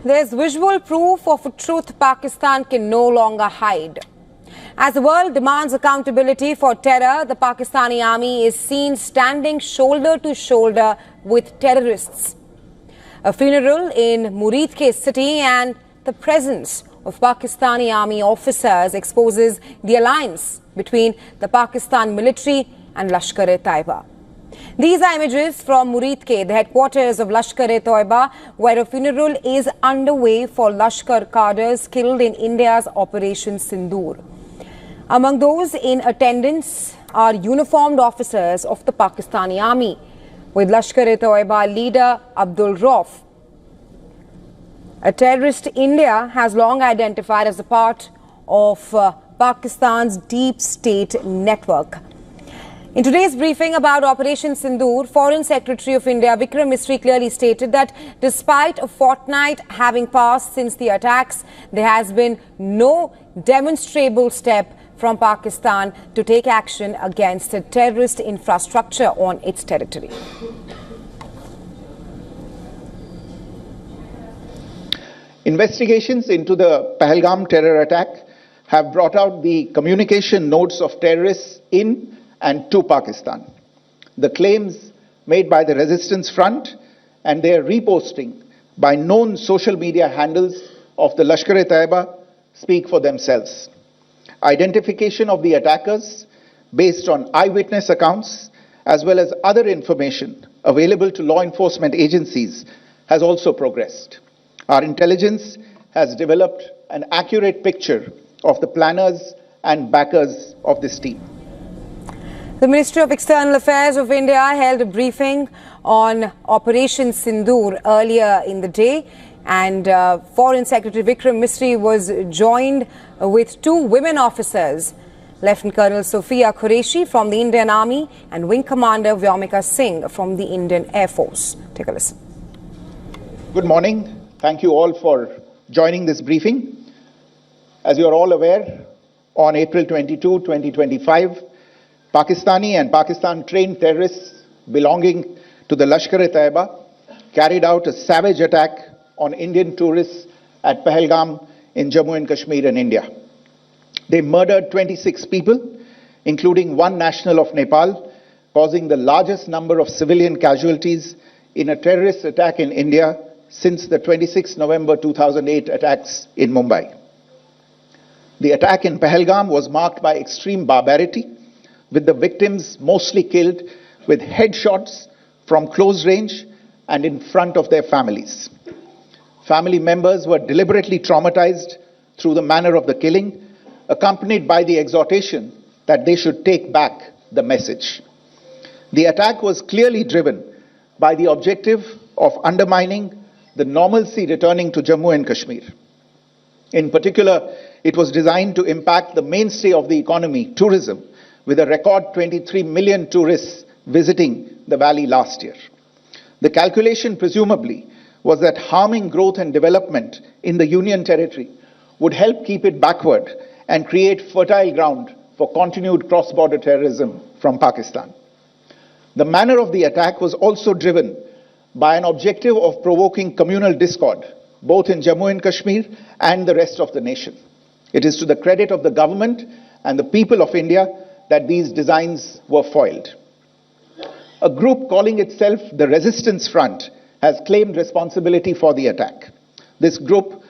There's visual proof of a truth Pakistan can no longer hide. As the world demands accountability for terror, the Pakistani army is seen standing shoulder to shoulder with terrorists. A funeral in Mourning city and the presence of Pakistani army officers exposes the alliance between the Pakistan military and Lashkar-e-Taiba. These are images from Mourning, the headquarters of Lashkar-e-Taiba, where a funeral is underway for Lashkar cadres killed in India's Operation Sindoor. Among those in attendance are uniformed officers of the Pakistani army, with Lashkar-e-Taiba leader Abdul Rauf, a terrorist India has long identified as a part of Pakistan's deep state network. In today's briefing about Operation Sindoor, Foreign Secretary of India Vikram Misri clearly stated that despite a fortnight having passed since the attacks, there has been no demonstrable step from Pakistan to take action against a terrorist infrastructure on its territory. Investigations into the Pahalgam terror attack have brought out the communication notes of terrorists in and to Pakistan. The claims made by the Resistance Front and their reposting by known social media handles of the Lashkar-e-Taiba speak for themselves. Identification of the attackers based on eyewitness accounts as well as other information available to law enforcement agencies has also progressed. Our intelligence has developed an accurate picture of the planners and backers of this team. The Ministry of External Affairs of India held a briefing on Operation Sindoor earlier in the day, and Foreign Secretary Vikram Misri was joined with two women officers, Lieutenant Colonel Sophia Qureshi from the Indian Army and Wing Commander Vyomika Singh from the Indian Air Force. Take a listen. Good morning. Thank you all for joining this briefing. As you are all aware, on April 22, 2025, Pakistani and Pakistan-trained terrorists belonging to the Lashkar-e-Taiba carried out a savage attack on Indian tourists at Pahalgam in Jammu and Kashmir in India. They murdered 26 people, including one national of Nepal, causing the largest number of civilian casualties in a terrorist attack in India since the 26 November 2008 attacks in Mumbai. The attack in Pahalgam was marked by extreme barbarity, with the victims mostly killed with headshots from close range and in front of their families. Family members were deliberately traumatized through the manner of the killing, accompanied by the exhortation that they should take back the message. The attack was clearly driven by the objective of undermining the normalcy returning to Jammu and Kashmir. In particular, it was designed to impact the mainstay of the economy, tourism, with a record 23 million tourists visiting the valley last year. The calculation presumably was that harming growth and development in the Union territory would help keep it backward and create fertile ground for continued cross-border terrorism from Pakistan. The manner of the attack was also driven by an objective of provoking communal discord, both in Jammu and Kashmir and the rest of the nation. It is to the credit of the government and the people of India that these designs were foiled. A group calling itself the Resistance Front has claimed responsibility for the attack. This group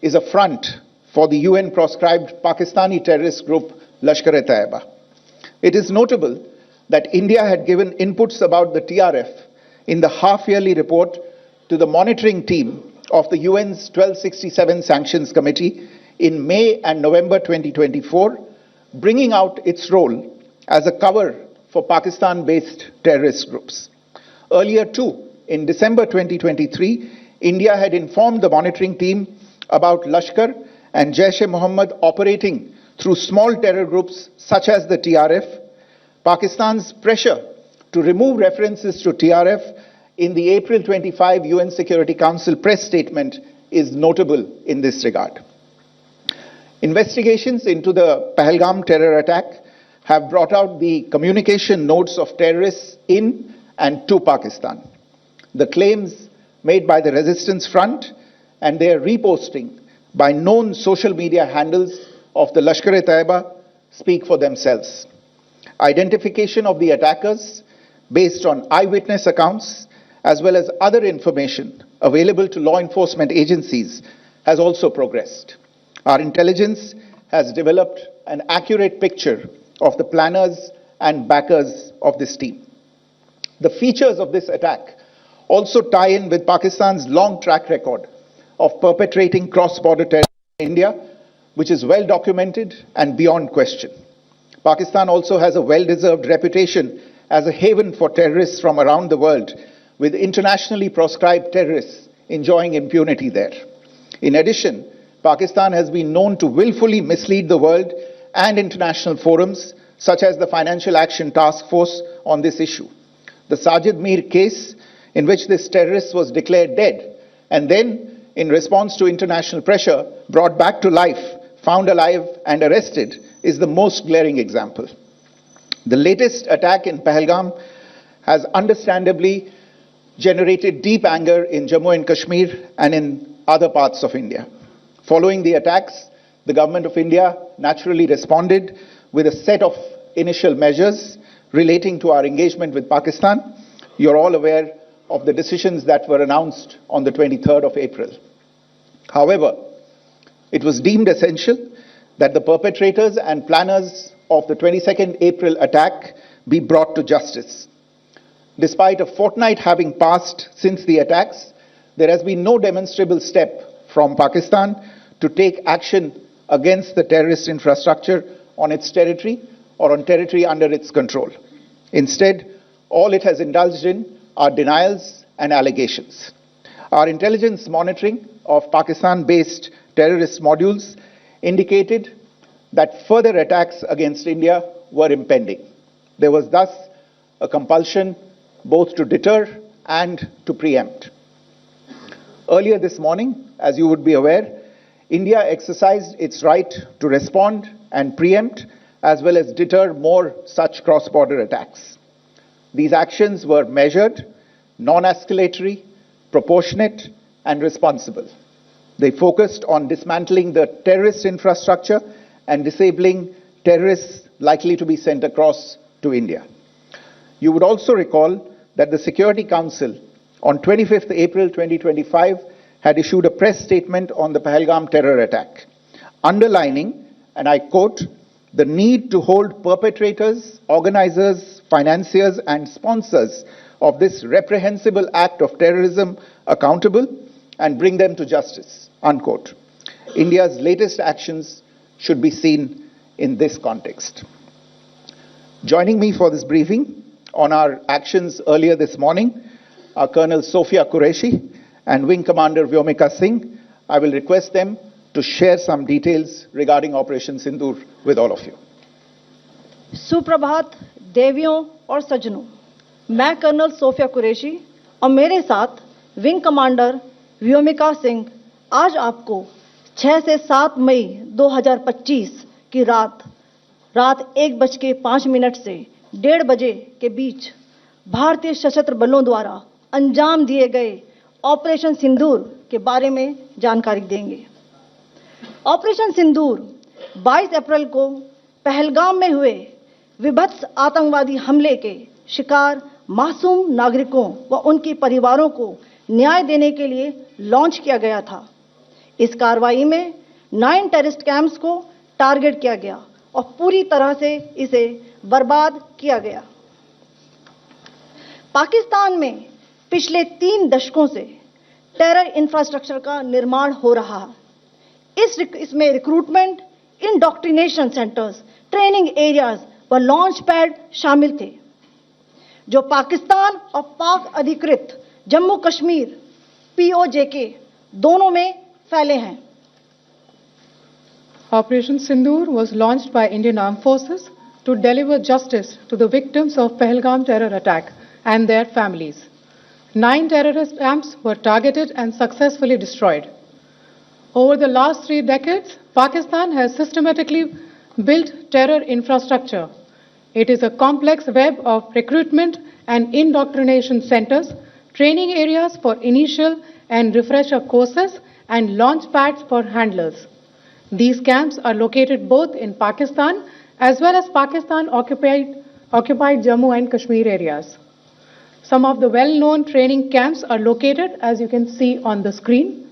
is a front for the UN-proscribed Pakistani terrorist group Lashkar-e-Taiba. It is notable that India had given inputs about the TRF in the half-yearly report to the monitoring team of the UN's 1267 Sanctions Committee in May and November 2024, bringing out its role as a cover for Pakistan-based terrorist groups. Earlier too, in December 2023, India had informed the monitoring team about Lashkar and Jaish-e-Mohammed operating through small terror groups such as the TRF. Pakistan's pressure to remove references to TRF in the April 25 UN Security Council press statement is notable in this regard. Investigations into the Pahalgam terror attack have brought out the communication notes of terrorists in and to Pakistan. The claims made by the Resistance Front and their reposting by known social media handles of the Lashkar-e-Taiba speak for themselves. Identification of the attackers based on eyewitness accounts as well as other information available to law enforcement agencies has also progressed. Our intelligence has developed an accurate picture of the planners and backers of this team. The features of this attack also tie in with Pakistan's long track record of perpetrating cross-border terrorism in India, which is well documented and beyond question. Pakistan also has a well-deserved reputation as a haven for terrorists from around the world, with internationally proscribed terrorists enjoying impunity there. In addition, Pakistan has been known to willfully mislead the world and international forums, such as the Financial Action Task Force, on this issue. The Sajid Mir case, in which this terrorist was declared dead and then, in response to international pressure, brought back to life, found alive and arrested, is the most glaring example. The latest attack in Pahalgam has understandably generated deep anger in Jammu and Kashmir and in other parts of India. Following the attacks, the government of India naturally responded with a set of initial measures relating to our engagement with Pakistan. You're all aware of the decisions that were announced on the 23rd of April. However, it was deemed essential that the perpetrators and planners of the 22nd April attack be brought to justice. Despite a fortnight having passed since the attacks, there has been no demonstrable step from Pakistan to take action against the terrorist infrastructure on its territory or on territory under its control. Instead, all it has indulged in are denials and allegations. Our intelligence monitoring of Pakistan-based terrorist modules indicated that further attacks against India were impending. There was thus a compulsion both to deter and to preempt. Earlier this morning, as you would be aware, India exercised its right to respond and preempt as well as deter more such cross-border attacks. These actions were measured, non-escalatory, proportionate, and responsible. They focused on dismantling the terrorist infrastructure and disabling terrorists likely to be sent across to India. You would also recall that the Security Council on 25th April 2025 had issued a press statement on the Pahalgam terror attack, underlining, and I quote, the need to hold perpetrators, organizers, financiers, and sponsors of this reprehensible act of terrorism accountable and bring them to justice, unquote. India's latest actions should be seen in this context. Joining me for this briefing on our actions earlier this morning are Colonel Sophia Qureshi and Wing Commander Vyomika Singh. I will request them to share some details regarding Operation Sindoor with all of you. सुप्रभात देवियों और सज्जनों, मैं colonel Sophia Qureshi और मेरे साथ wing commander Vyomika Singh आज आपको 6 से 7 मई 2025 की रात 1:05 से 1:30 बजे के बीच भारतीय सशस्त्र बलों द्वारा अंजाम दिए गए ऑपरेशन सिंदूर के बारे में जानकारी देंगे। ऑपरेशन सिंदूर 22 अप्रैल को पहलगाम में हुए विभत्स आतंकवादी हमले के शिकार मासूम नागरिकों व उनके परिवारों को न्याय देने के लिए लॉन्च किया गया था। इस कार्रवाई में 9 टेररिस्ट कैंप्स को टारगेट किया गया और पूरी तरह से इसे बर्बाद किया गया। पाकिस्तान में पिछले 3 दशकों से टेरर इंफ्रास्ट्रक्चर का निर्माण हो रहा है। इसमें recruitment, indoctrination centres, training areas व लॉन्च पैड शामिल थे, जो पाकिस्तान और पाक अधिकृत जम्मू कश्मीर POJK दोनों में फैले हैं। Operation Sindoor was launched by Indian Armed Forces to deliver justice to the victims of Pahalgam terror attack and their families. 9 terrorist camps were targeted and successfully destroyed. Over the last 3 decades, Pakistan has systematically built terror infrastructure. It is a complex web of recruitment and indoctrination centers, training areas for initial and refresher courses, and launch pads for handlers. These camps are located both in Pakistan as well as Pakistan-occupied Jammu and Kashmir areas. Some of the well-known training camps are located, as you can see on the screen.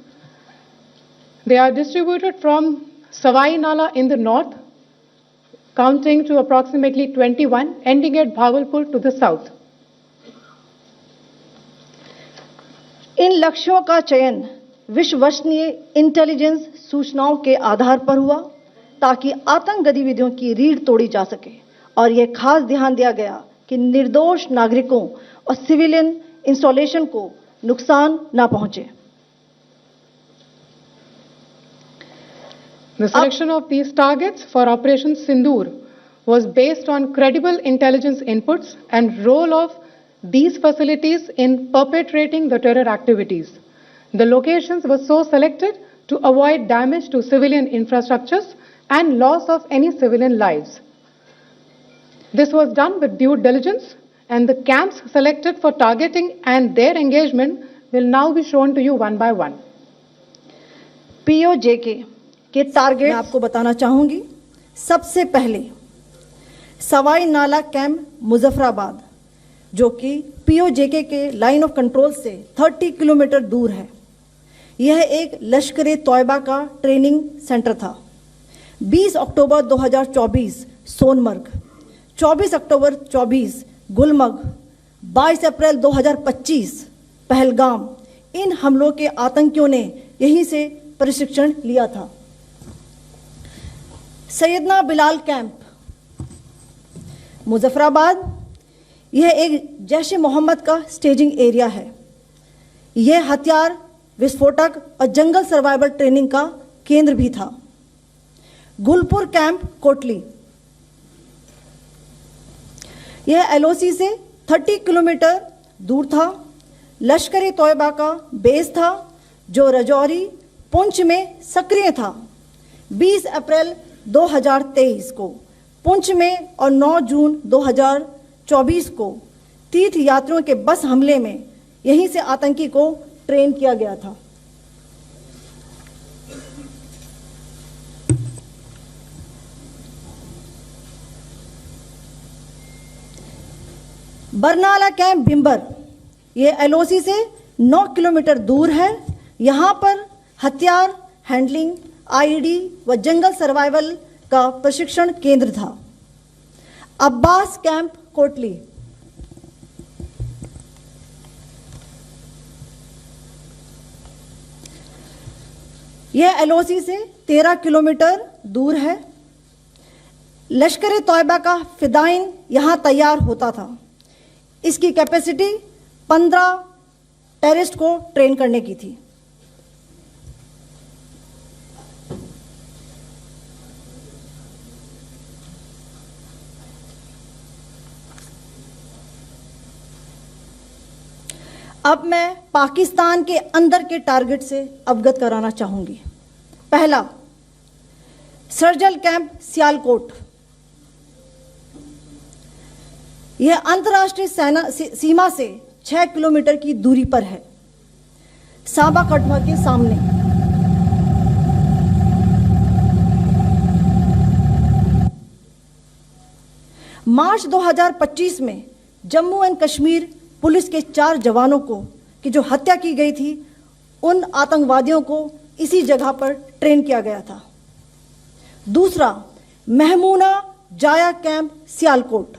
They are distributed from Savai Nala in the north, counting to approximately 21, ending at Bhagalpur to the south. इन लक्ष्यों का चयन विश्वसनीय intelligence सूचनाओं के आधार पर हुआ ताकि आतंक गतिविधियों की रीढ़ तोड़ी जा सके और यह खास ध्यान दिया गया कि निर्दोष नागरिकों और सिविलियन इंस्टॉलेशन को नुकसान न पहुंचे. The selection of these targets for Operation Sindoor was based on credible intelligence inputs and role of these facilities in perpetrating the terror activities. The locations were so selected to avoid damage to civilian infrastructures and loss of any civilian lives. This was done with due diligence, and the camps selected for targeting and their engagement will now be shown to you one by one. POJK के target मैं आपको बताना चाहूंगी. सबसे पहले सवाई नाला camp Muzaffarabad, जो कि POJK के लाइन ऑफ कंट्रोल से 30 किलोमीटर दूर है. यह एक लश्कर-ए-तौयबा का ट्रेनिंग सेंटर था. 20 अक्टूबर 2024 सोनमर्ग, 24 अक्टूबर 24 गुलमर्ग, 22 अप्रैल 2025 पहलगाम. इन हमलों के आतंकियों ने यहीं से प्रशिक्षण लिया था. सैयदना बिलाल कैंप मुजफ्फराबाद, यह एक जैश मोहम्मद का स्टेजिंग एरिया है. यह हथियार, विस्फोटक और जंगल सर्वाइवल ट्रेनिंग का केंद्र भी था. गुलपुर कैंप कोटली, यह LOC से 30 किलोमीटर दूर था. लश्कर-ए-तौयबा का बेस था जो रजौरी, पुंछ में सक्रिय था. 20 अप्रैल 2023 को पुंछ में और 9 जून 2024 को तीर्थ यात्रियों के बस हमले में यहीं से आतंकी को ट्रेन किया गया था. बरनाला कैंप भिंबर, यह LOC से 9 किलोमीटर दूर है. यहां पर हथियार, हैंडलिंग, IED व जंगल सर्वाइवल का प्रशिक्षण केंद्र था. अब्बास कैंप कोटली, यह LOC से 13 किलोमीटर दूर है. लश्कर-ए-तौयबा का फिदाइन यहां तैयार होता था. इसकी कैपेसिटी 15 टेररिस्ट को ट्रेन करने की थी. अब मैं पाकिस्तान के अंदर के टारगेट से अवगत कराना चाहूंगी. पहला, सर्जल कैंप सियालकोट. यह अंतर्राष्ट्रीय सीमा से 6 किलोमीटर की दूरी पर है, सांबा कटवा के सामने. मार्च 2025 में जम्मू एंड कश्मीर पुलिस के 4 जवानों को की जो हत्या की गई थी, उन आतंकवादियों को इसी जगह पर ट्रेन किया गया था. दूसरा, महमूना जाया कैंप सियालकोट.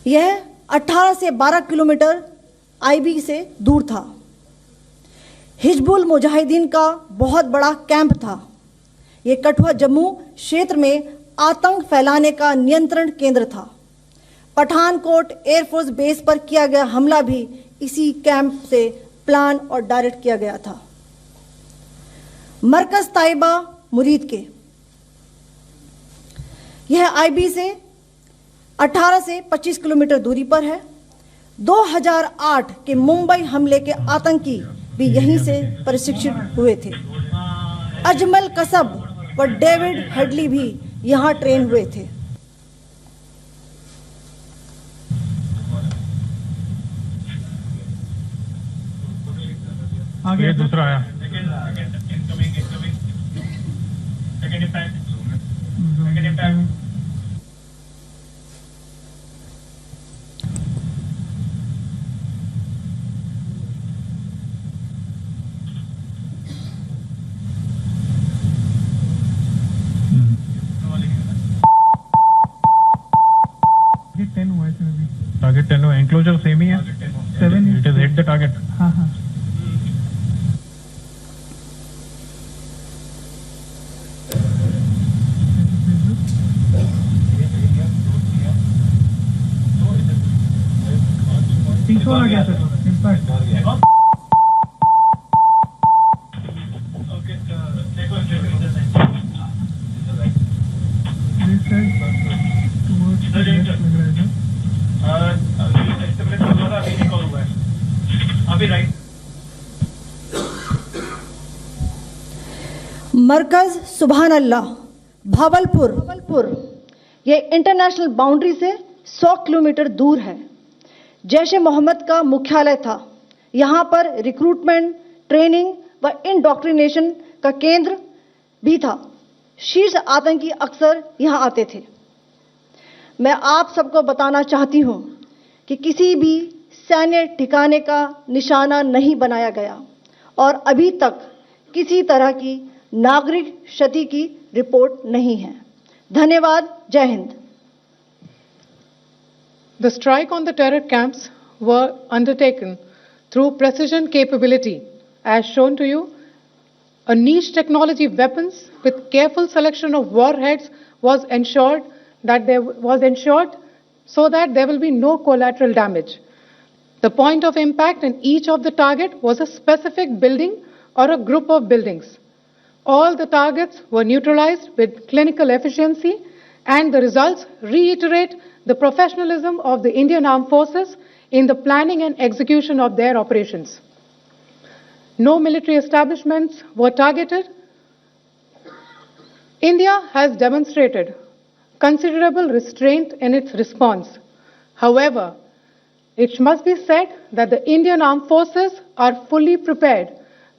यह 18 से 12 किलोमीटर IB से दूर था. हिजबुल मुजाहिदीन का बहुत बड़ा कैंप था. यह कठुआ जम्मू क्षेत्र में आतंक फैलाने का नियंत्रण केंद्र था. पठानकोट एयरफोर्स बेस पर किया गया हमला भी इसी कैंप से प्लान और डायरेक्ट किया गया था. मरकज ताइबा मुरीद के, यह IB से 18 से 25 किलोमीटर दूरी पर है. 2008 के मुंबई हमले के आतंकी भी यहीं से प्रशिक्षित हुए थे. अजमल कसब व डेविड हेडली भी यहां ट्रेन हुए थे. ये दूसरा आया टारगेट 10 हुआ एंक्लोजर सेम ही है 7 it is hit the target हाँ हाँ हो गया सर इम्पैक्ट मरकज सुभान अल्लाह भावलपुर ये इंटरनेशनल बाउंड्री से 100 किलोमीटर दूर है। जैश ए मोहम्मद का मुख्यालय था। यहाँ पर रिक्रूटमेंट, ट्रेनिंग व इंडोक्ट्रिनेशन का केंद्र भी था। शीर्ष आतंकी अक्सर यहाँ आते थे। मैं आप सबको बताना चाहती हूँ कि किसी भी सैन्य ठिकाने का निशाना नहीं बनाया गया और अभी तक किसी तरह की नागरिक क्षति की रिपोर्ट नहीं है। धन्यवाद। जय Hind. The strike on the terror camps were undertaken through precision capability, as shown to you. A niche technology weapons with careful selection of warheads was ensured so that there will be no collateral damage. The point of impact in each of the target was a specific building or a group of buildings. All the targets were neutralized with clinical efficiency, and the results reiterate the professionalism of the Indian Armed Forces in the planning and execution of their operations. No military establishments were targeted. India has demonstrated considerable restraint in its response. However, it must be said that the Indian Armed Forces are fully prepared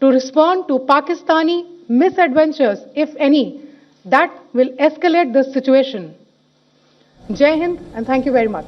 to respond to Pakistani misadventures, if any, that will escalate the situation. Jai Hind, and thank you very much.